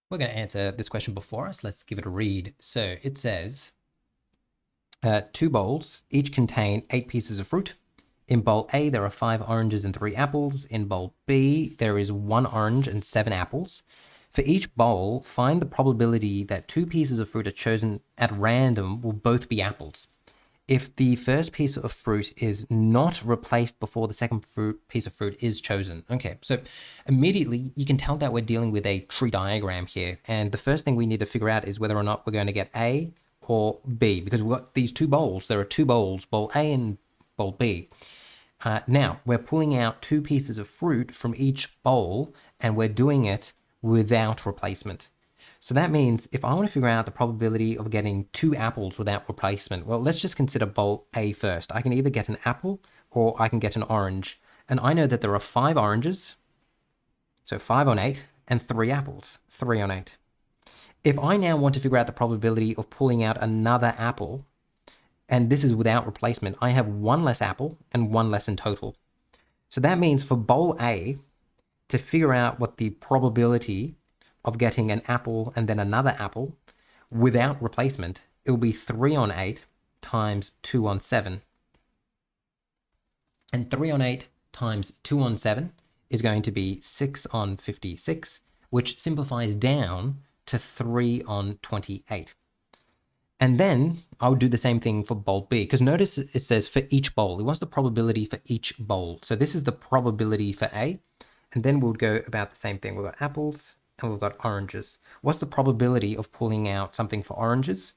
We're going to answer this question before us. Let's give it a read. So it says, two bowls each contain 8 pieces of fruit. In bowl A, there are 5 oranges and 3 apples. In bowl B, there is 1 orange and 7 apples. For each bowl, find the probability that 2 pieces of fruit are chosen at random will both be apples. If the first piece of fruit is not replaced before the second piece of fruit is chosen. Okay, so immediately you can tell that we're dealing with a tree diagram here. And the first thing we need to figure out is whether or not we're going to get A or B, because we've got these 2 bowls. There are 2 bowls, bowl A and bowl B. Now, we're pulling out 2 pieces of fruit from each bowl, and we're doing it without replacement. So that means if I want to figure out the probability of getting 2 apples without replacement, well, let's just consider bowl A first. I can either get an apple or I can get an orange. And I know that there are 5 oranges, so 5 on 8, and 3 apples, 3 on 8. If I now want to figure out the probability of pulling out another apple, and this is without replacement, I have 1 less apple and 1 less in total. So that means for bowl A, to figure out what the probability of getting an apple and then another apple without replacement, it will be 3 on 8 times 2 on 7. And 3 on 8 times 2 on 7 is going to be 6 on 56, which simplifies down to 3 on 28. And then I'll do the same thing for bowl B, because notice it says for each bowl. It wants the probability for each bowl. So this is the probability for A, and then we'll go about the same thing. We've got apples and we've got oranges. What's the probability of pulling out something for oranges?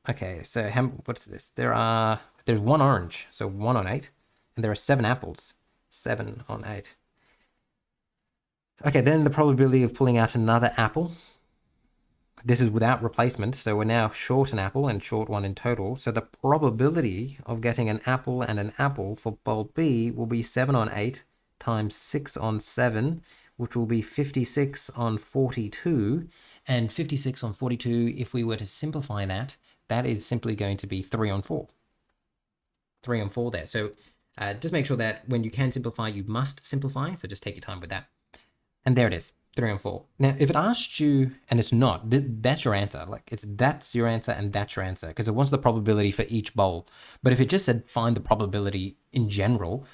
Okay, so what's this? There's 1 orange, so 1 on 8, and there are 7 apples, 7 on 8. Okay, then the probability of pulling out another apple. This is without replacement, so we're now short an apple and short 1 in total. So the probability of getting an apple and an apple for bowl B will be 7 on 8 times 6 on 7, which will be 56 on 42. And 56 on 42, if we were to simplify that, that is simply going to be 3 on 4. 3 on 4 there. So just make sure that when you can simplify, you must simplify. So just take your time with that. And there it is, 3 and 4. Now, if it asked you, and it's not, that's your answer. Like, that's your answer and that's your answer, because it wants the probability for each bowl. But if it just said find the probability in general,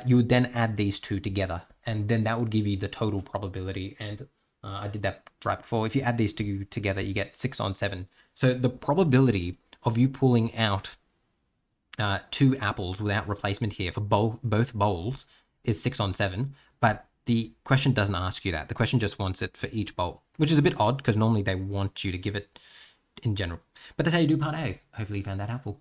you would then add these 2 together, and then that would give you the total probability. And I did that right before. If you add these 2 together, you get 6 on 7. So the probability of you pulling out 2 apples without replacement here for both bowls is 6 on 7, but the question doesn't ask you that. The question just wants it for each bowl, which is a bit odd because normally they want you to give it in general. But that's how you do part A. Hopefully you found that helpful.